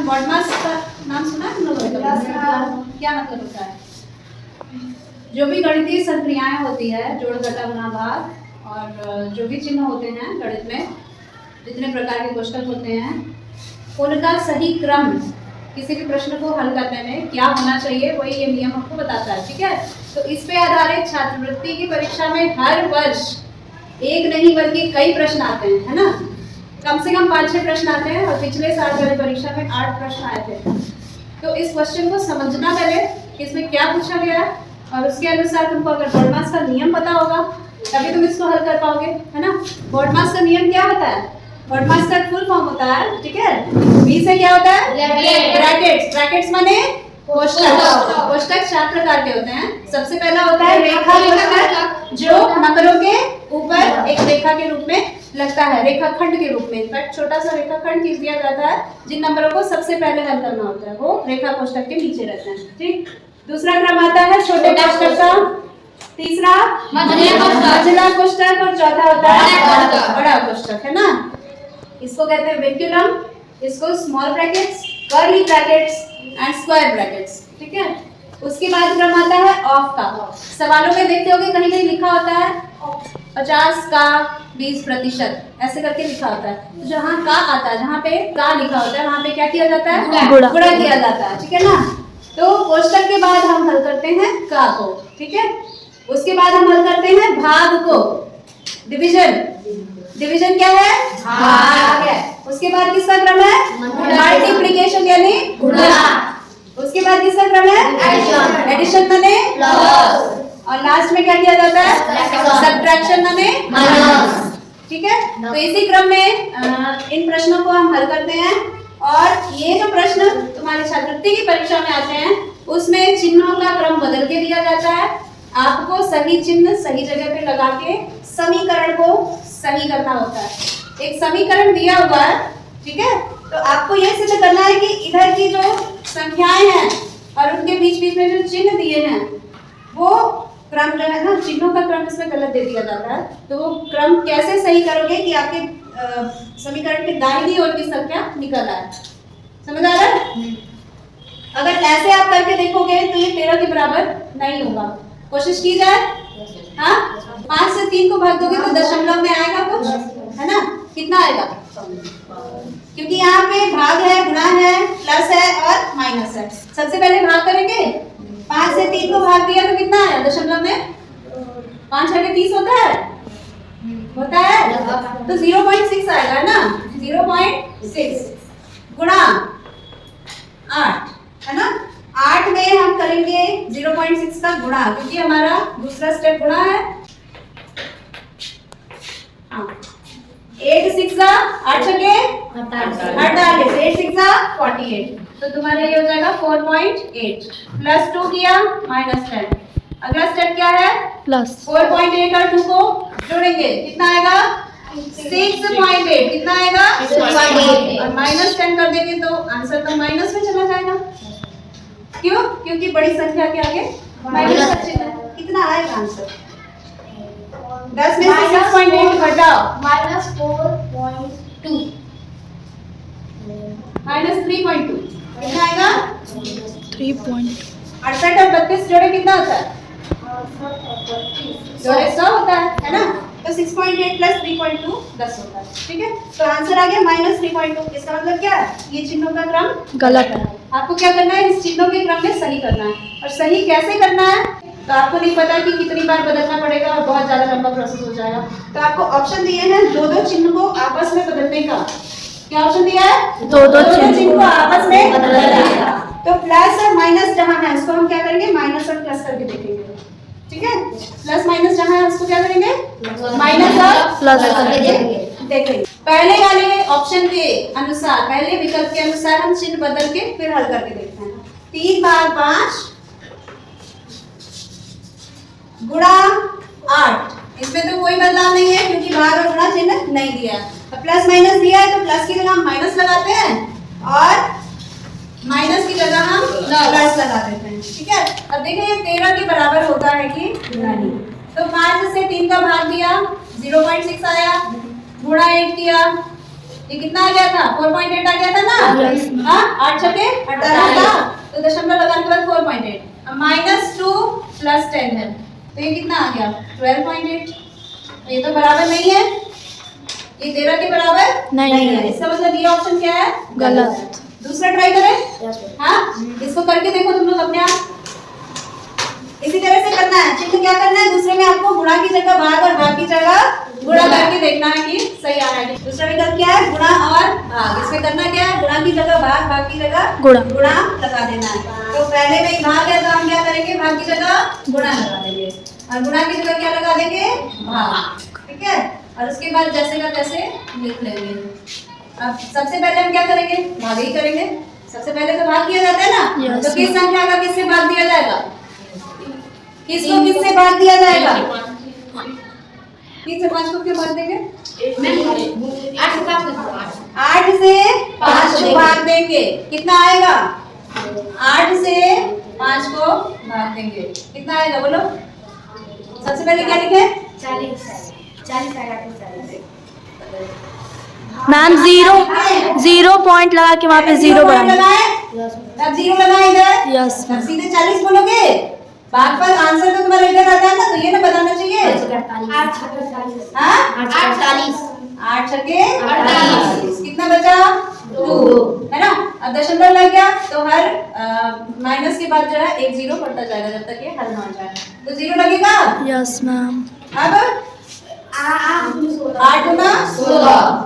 BODMAS का नाम सुना है? क्या मतलब होता है? जो भी गणितीय संक्रियाएं होती है, जोड़ घटा गुणा भाग और जो भी चिन्ह होते हैं गणित में, जितने प्रकार के कोष्ठक होते हैं, उनका सही क्रम किसी भी प्रश्न को हल करने में क्या होना चाहिए, वही ये नियम हमको बताता है। ठीक है, तो इस पे आधारित छात्रवृत्ति की परीक्षा में हर वर्ष एक नहीं बल्कि कई प्रश्न आते हैं, है ना? कम से कम 5-6 प्रश्न आते हैं और पिछले साल वाली परीक्षा में 8 प्रश्न आए थे। तो इस क्वेश्चन को समझना पहले कि इसमें क्या पूछा गया है, और उसके अनुसार तुमको अगर बॉडमास का नियम पता होगा तभी तुम इसको हल कर पाओगे, है ना? बॉडमास का नियम क्या होता है? बॉडमास का फुल फॉर्म होता है, ठीक है, बी से क्या होता है? ब्रैकेट्स। ब्रैकेट्स माने कोष्ठक। कोष्ठक 4 प्रकार के होते हैं। सबसे पहला होता है रेखा कोष्ठक, जो नंबरों के ऊपर एक रेखा के रूप में लगता है, रेखाखंड के रूप में। इनफैक्ट छोटा सा रेखाखंड खींच दिया जाता है, जिन नंबरों को सबसे पहले हल करना होता है वो रेखा कोष्ठक के नीचे रहते हैं। ठीक, दूसरा क्रम आता है छोटे कोष्ठक का, तीसरा मझला कोष्ठक और चौथा होता है बड़ा कोष्ठक, है ना? इसको कहते हैं वेक्यूलम, इसको small brackets, curly brackets and square brackets. ठीक है, उसके बाद क्रम आता है ऑफ का। सवालों में देखते होंगे कहीं कहीं लिखा होता है 50 का 20%, ऐसे करके लिखा होता है। तो जहाँ का आता है, जहाँ पे का लिखा होता है, वहाँ पे क्या किया जाता है? गुणा किया जाता है। ठीक है ना? तो कोष्ठक के बाद हम हल करते हैं का को, ठीक है। उसके बाद हम हल करते हैं भाग को, डिवीजन। डिवीजन क्या है? भाग है। उसके बाद किसका क्रम है? मल्टीप्लिकेशन यानी गुणा। उसके बाद किसका क्रम है? एडिशन माने प्लस। और लास्ट में क्या किया जाता है? सब्ट्रैक्शन माने माइनस। ठीक है, तो इसी क्रम में इन प्रश्नों को हम हल करते हैं। और ये जो प्रश्न तुम्हारी छात्रवृत्ति की परीक्षा में आते हैं उसमें चिन्हों का क्रम बदल के दिया जाता है। आपको सही चिन्ह सही जगह पे लगा के समीकरण को सही करना होता है। एक समीकरण दिया हुआ है, ठीक है, तो आपको ये सिद्ध करना है कि इधर की जो संख्याएं हैं और उनके बीच बीच में जो चिन्ह दिए हैं वो क्रम जो है ना, चिन्हों का क्रम इसमें गलत दे दिया जाता है। तो वो क्रम कैसे सही करोगे कि आपके समीकरण के दाहिनी ओर की संख्या निकल आए। समझ आ रहा है? अगर ऐसे आप करके देखोगे तो ये 13 के बराबर नहीं होगा। कोशिश की जाए। हाँ, 5 से 3 को भाग दोगे तो दशमलव में आएगा कुछ, है ना? कितना आएगा? क्योंकि यहाँ पे भाग है, गुणा है, प्लस है और माइनस है। सबसे पहले भाग करेंगे। 5 से 3 को भाग दिया तो कितना आया दशमलव में? 5 छठे 30 होता है, होता है, तो 0.6 आएगा ना। 0.6 गुणा 8, है ना? 8 में हम करेंगे 0.6 का गुणा, क्योंकि हमारा दूसरा स्टेप गुणा है। 8 6 8 छके 48, 8 6 48, तो तुम्हारा ये हो जाएगा 4.8 प्लस 2 किया -10। अगला स्टेप क्या है? प्लस 4.8 और 2 को जोड़ेंगे, कितना आएगा? 6.8। कितना आएगा? 6.8 और -10 कर देंगे तो आंसर तो माइनस में चला जाएगा। क्यों? क्योंकि बड़ी संख्या के आगे माइनस का चिन्ह है। कितना आएगा आंसर? 10 में से 6.8 घटाओ -4.2 -3.2, कितना आएगा? 3.68 और 32 जोड़े कितना होता है? जोड़े 100 होता है ना? तो 6.8 प्लस 3.2 10 होता है। ठीक है, तो आंसर आ गया -3.2। इसका मतलब क्या है? ये चिन्हों का क्रम गलत है। आपको क्या करना है? इस चिन्हों के क्रम में सही करना है। और सही कैसे करना है तो आपको नहीं पता कि कितनी बार बदलना पड़ेगा और बहुत ज्यादा लंबा प्रोसेस हो जाएगा। तो आपको ऑप्शन दिए हैं 2-2 चिन्ह को आपस में बदलने का। क्या ऑप्शन दिया है? 2-2 चिन्ह को आपस में बदलने का। तो प्लस और माइनस जहां है उसको हम क्या करेंगे? माइनस और प्लस करके देखेंगे। ठीक है, प्लस माइनस जहां है उसको क्या करेंगे? माइनस और प्लस करके देखेंगे। पहले वाले ऑप्शन के अनुसार, पहले विकल्प के अनुसार हम चिन्ह बदल के फिर हल करके देखते हैं। 3 भाग 5 गुणा 8, इसमें तो कोई बदलाव नहीं है क्योंकि भाग और गुणा चिन्ह नहीं दिया है। अब प्लस माइनस दिया है तो प्लस की जगह हम माइनस लगाते हैं और माइनस की जगह हम प्लस लगा देते हैं। ठीक है, अब देखिए ये 13 के बराबर होता है कि नहीं। तो 5 से 3 का भाग दिया 0.6 आया, गुणा 8 किया ये कितना आ गया था? 4.8 आ गया था ना? हाँ, 8 छके 18 था, तो दशमलव लगाने के बाद 4.8। अब -2 + 10 है, तो ये कितना आ गया? 12.8। ये तो बराबर नहीं है, ये 13 के बराबर नहीं है। इसका मतलब ये ऑप्शन क्या है? गलत। दूसरा ट्राई करें। हाँ, इसको करके देखो तुम लोग अपने आप। इसी तरह से करना है। चिन्ह क्या करना है? दूसरे में आपको गुणा की जगह भाग और भाग की जगह गुणा करके देखना है कि सही आ रहा है। दूसरा विकल्प क्या है? गुणा और भाग। इसमें करना क्या है? गुणा की जगह भाग, भाग की जगह गुणा लगा देना है। तो पहले में भाग है तो हम क्या करेंगे? भाग की जगह गुणा लगा देंगे और गुणा की जगह क्या लगा देंगे? भाग। ठीक है, और उसके बाद जैसे का तैसे लिख लेंगे। अब सबसे पहले हम क्या करेंगे? भाग ही करेंगे। सबसे पहले तो भाग किया जाता है ना, तो किस संख्या का किससे भाग दिया जाएगा? किसको किससे भाग दिया जाएगा? 3 से 5 को क्यों भाग देंगे? 8 से 5 को भाग देंगे। कितना आएगा? 8 से 5 को भाग देंगे, कितना आएगा बोलो? सबसे पहले क्या लिखे? 40। मैम 0 पॉइंट लगा के वहाँ पे 0 लगाए, तब 0 लगाए इधर। यस तब सीधे 40 बोलोगे। भाग पर आंसर तो तुम्हारा इधर आता है ना, तो ये ना बताना चाहिए। 8 छके 48। कितना बचा? 2 है ना। अब दशमलव लग गया तो हर माइनस के बाद जो है एक 0 पड़ता जाएगा जब तक ये हल ना हो जाए, तो 0 लगेगा। Yes ma'am. अब 8 गुना 16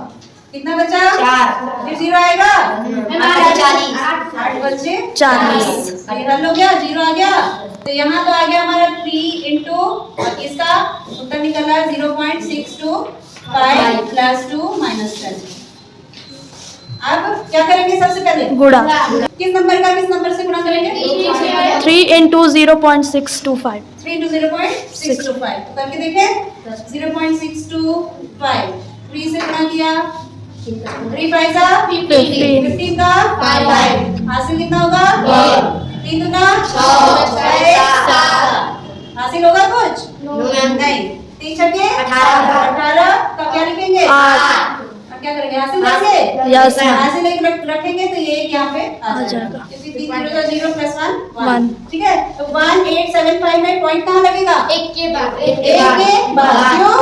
कितना बचा? 4। फिर 0 आएगा? 8 बचे 40। ये हल हो गया, 0 आ गया। तो यहाँ तो आ गया हमारा 3 इंटू, और इसका उत्तर निकल रहा है 0.625 + 2 - 10। अब क्या करेंगे? सबसे पहले गुणा। किस नंबर का किस नंबर से गुणा करेंगे? 3 × 0.625। 3 × 0.625 करके देखें। 0.625 3 से गुणा किया, 3 5 सा 15 का 5 हासिल कितना होगा? 3 दूना 6 हासिल होगा कुछ? नहीं। 3 छके 18 का क्या लिखेंगे? 8। अब क्या करेंगे? हासिल करेंगे। Yes ma'am. हासिल एक रखेंगे तो ये यहाँ पे आ जाएगा, क्योंकि 3 0 0 + 1 ठीक है। तो 1875 में पॉइंट कहाँ लगेगा? एक के बाद। क्यों?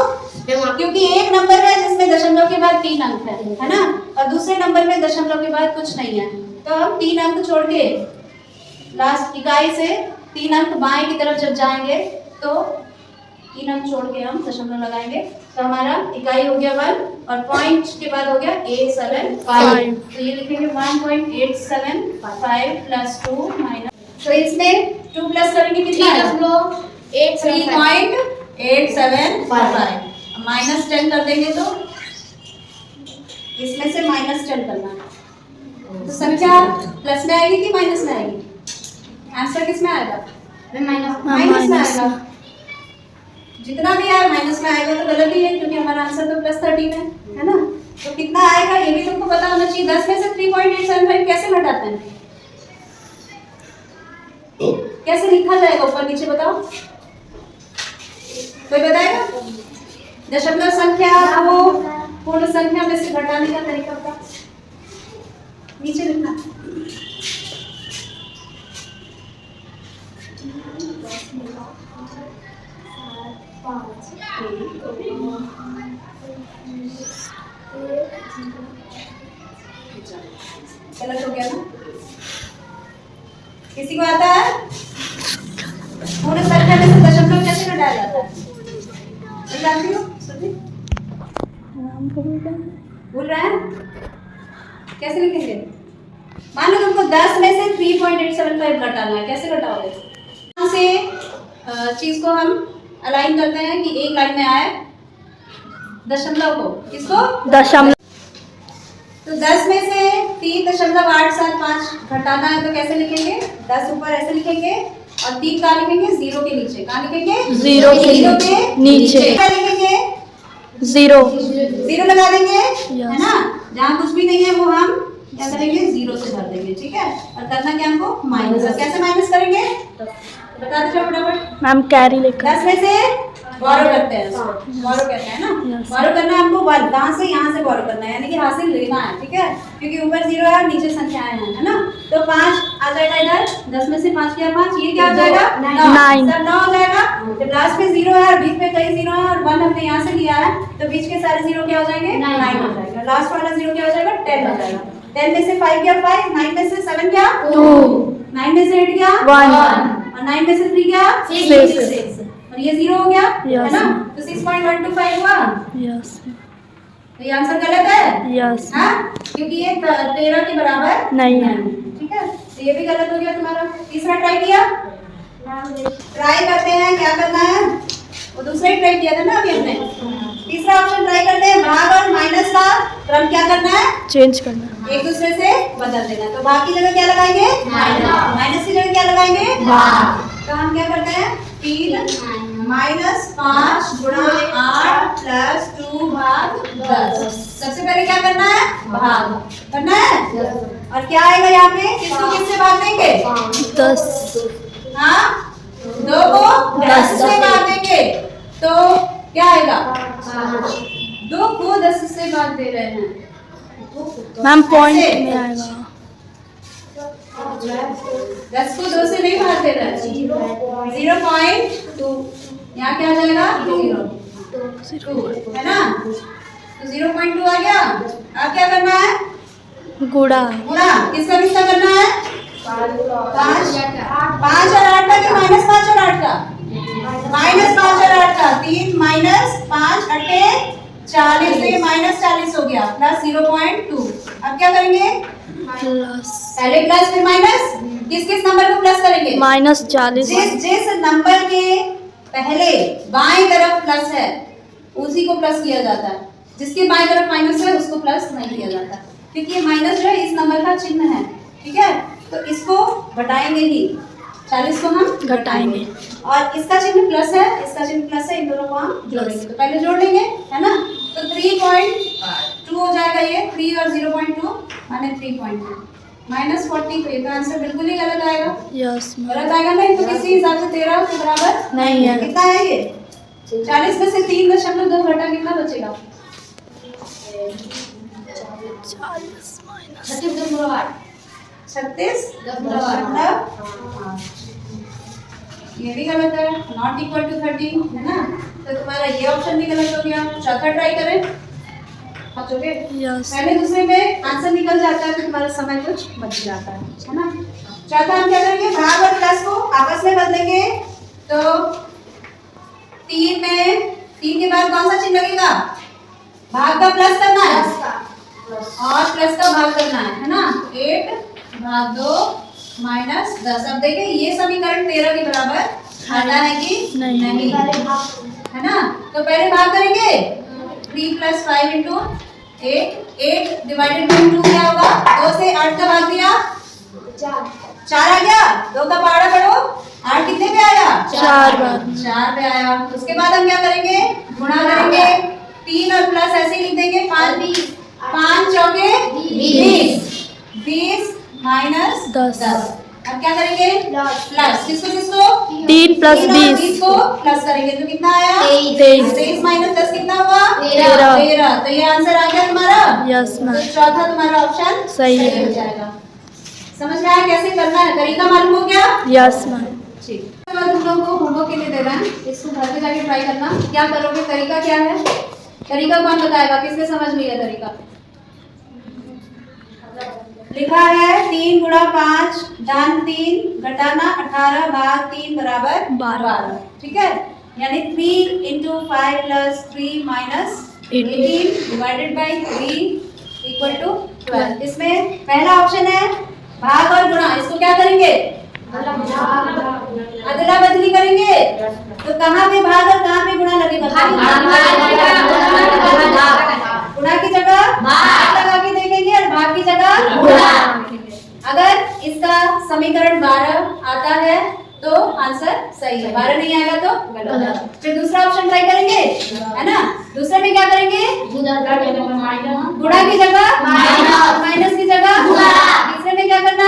क्योंकि एक नंबर है जिसमें दशमलव के बाद 3 अंक है ना, और दूसरे नंबर में दशमलव के बाद कुछ नहीं है, तो हम 3 अंक छोड़ के लास्ट इकाई से 3 अंक बाएं की तरफ जब जाएंगे तो 3 अंक छोड़ के हम दशमलव लगाएंगे, तो हमारा इकाई हो गया 1 और पॉइंट के बाद हो गया 875। तो ये लिखेंगे 1.875 + 2 - तो इसमें 2 प्लस करेंगे कितना है? 3.875 -10 कर देंगे तो इसमें से -10 करना है, तो संख्या प्लस में आएगी कि माइनस में आएगी? आंसर किस में आएगा? माइनस में आएगा। जितना भी आए माइनस में आएगा तो गलत ही है, क्योंकि हमारा आंसर तो +13 है ना। तो कितना आएगा ये भी तुमको पता होना चाहिए। 10 में से 3.875 कैसे घटाते हैं? कैसे लिखा जाएगा ऊपर नीचे बताओ, कोई बताएगा? दशमलव संख्या को पूर्ण संख्या में से घटाने का तरीका बता। नीचे लिखना। गलत हो गया ना? किसी को आता है? पूर्ण संख्या में से दशमलव कैसे घटाया जाता है? जानती हो? भूल रहे हैं? कैसे लिखेंगे? मान लो तुमको 10 में से 3.875 घटाना है, कैसे घटाओगे? यहाँ से चीज को हम अलाइन करते हैं कि एक लाइन में आए दशमलव को, किसको? दशमलव। तो 10 में से 3.875 घटाना है तो कैसे लिखेंगे? 10 ऊपर ऐसे लिखेंगे और 3 कहाँ लिखेंगे? 0 के नीचे। कहाँ लिखेंगे? 0 के नीचे। क्या लिखेंगे? 0 लगा देंगे, है ना। जहाँ कुछ भी नहीं है वो हम क्या करेंगे? 0 से भर देंगे, ठीक है। और करना क्या हमको? माइनस। कैसे माइनस करेंगे? बता दो फटाफट। मैम कैरी लेकर। 10 में से बोरो करते हैं इसको, बोरो कहते हैं ना। Yes. बोरो करना है हमको 1, कहाँ से? यहाँ से बोरो करना है, यानी कि हासिल लेना है, ठीक है, क्योंकि ऊपर 0 है और नीचे संख्याएं हैं, है ना। तो 5 आ जाएगा इधर, 10 में से 5 किया 5, ये क्या हो जाएगा? 9। सब 9 हो जाएगा। जब लास्ट में 0 है और बीच में कई 0 है और 1 हमने यहाँ से लिया है, तो बीच के सारे 0 क्या हो जाएंगे? 9 हो जाएगा। लास्ट वाला 0 क्या हो जाएगा? 10 हो जाएगा। 10 में से 5 क्या? 5, 9 में से 7 क्या? 2, 9 में से 8 क्या? 1, और 9 में से 3 क्या? 6, और ये 0 हो गया, Yes. है ना। तो 6.125 हुआ। यस तो ये आंसर गलत है, यस हाँ, क्योंकि ये 13 के बराबर नहीं है। ठीक है, तो ये भी गलत हो गया तुम्हारा। तीसरा ट्राई किया, ट्राई करते हैं क्या करना है, वो दूसरा ही ट्राई किया था ना अभी हमने। तीसरा ऑप्शन ट्राई करते हैं, भाग और माइनस का क्रम क्या करना है? चेंज करना। एक दूसरे से बदल देना। तो भाग की जगह क्या लगाएंगे? माइनस की जगह क्या लगाएंगे? भाग। तो हम क्या करते हैं? 3 माइनस 5 गुणा 8 प्लस 2 भाग 10। सबसे पहले क्या करना है? भाग करना है। और क्या आएगा यहाँ पे? किसको किससे भाग देंगे? 10 हाँ, 2 को 10 से भाग देंगे, तो क्या आएगा? 2 को 10 से भाग दे रहे हैं मैम पॉइंट में आएगा। 10 को 2 से नहीं भाग दे रहा है, 0.2, यहाँ क्या आ जाएगा? 2 है ना। तो 0.2 आ गया। अब क्या करना है? गुणा। गुणा किसका किसका करना है? 5 और 8 का कि माइनस 5 और 8 का? माइनस 5 और 8 का। 3 माइनस 5 अटे 40, से माइनस 40 हो गया, प्लस 0.2। अब क्या करेंगे? प्लस पहले प्लस फिर माइनस। किस किस नंबर को प्लस करेंगे? -40। जिस नंबर के पहले बाएं तरफ प्लस है उसी को प्लस किया जाता है, जिसके बाएं तरफ माइनस है उसको प्लस नहीं किया जाता, क्योंकि ये माइनस जो है इस नंबर का चिन्ह है, ठीक है। तो इसको घटाएंगे ही, 40 को हम घटाएंगे। और इसका चिन्ह प्लस है, इसका चिन्ह प्लस है, इन दोनों को हम जोड़ेंगे। तो पहले जोड़ लेंगे, है ना। तो 3.2 हो जाएगा ये, 3 और 0.2 माने 3.2 -40। तो ये तो आंसर बिल्कुल ही गलत आएगा। यस गलत आएगा नहीं, तो किसी हिसाब से 13 के बराबर नहीं है। कितना है ये? 40 में से 3.2 घटा कितना बचेगा? 36 मतलब ये भी गलत है, नॉट इक्वल टू 30, है ना। तो तुम्हारा ये ऑप्शन भी गलत हो गया। चौथा ट्राई करें, बचोगे? यस पहले दूसरे में आंसर निकल जाता है तो तुम्हारा समय कुछ बच जाता है ना। चौथा हम क्या करेंगे? भाग और प्लस को आपस में बदलेंगे। तो 3 के बाद कौन सा चिन्ह लगेगा? भाग का प्लस करना है और प्लस का भाग करना है ना। 8 भाग 2 माइनस 10। अब देखिए ये समीकरण 13 के बराबर आता है कि नहीं, है ना। तो पहले भाग करेंगे, 3 + 5 × 8 डिवाइडेड बाय 2 क्या होगा? 2 से 8 का भाग दिया 4 आ गया। 2 का पहाड़ा पढ़ो, 8 कितने पे आया? 4 बार। 4 पे आया। उसके बाद हम क्या करेंगे? गुणा करेंगे। 3 और प्लस ऐसे ही लिख देंगे, 5 चौके 20 माइनस 10। अब क्या करेंगे? प्लस किसको किसको? 3 + 20 को प्लस करेंगे तो कितना आया? 23 माइनस 10 कितना हुआ? 13। तो ये आंसर आ गया तुम्हारा। यस मैम तो चौथा तुम्हारा ऑप्शन सही है। हो जाएगा। समझ में आया कैसे करना है? तरीका मालूम हो गया? यस मैम ठीक। तो तुम लोगों को होमवर्क के लिए दे रहे हैं, इसको घर पे जाके ट्राई करना। क्या करोगे? तरीका क्या है? तरीका कौन बताएगा? किसने समझ लिया तरीका? लिखा है 3 × 5 धन 3 घटाना 18 भाग 3 बराबर 12, ठीक है। यानी 3 × 5 + 3 - 18 डिवाइडेड बाय 3 = 12। इसमें पहला ऑप्शन है भाग और गुणा। इसको क्या करेंगे? अदला बदली करेंगे। तो कहाँ पे भाग और कहाँ पे गुणा लगेगा? गुणा की जगह भाग लगा के देखेंगे और भाग की जगह गुणा। अगर इसका समीकरण 12 आता है तो आंसर सही है, 12 नहीं आएगा तो गलत है। फिर दूसरा ऑप्शन ट्राई करेंगे, है ना। दूसरे में क्या करेंगे? गुणा की जगह माइनस की जगह गुणा। तीसरे में क्या करना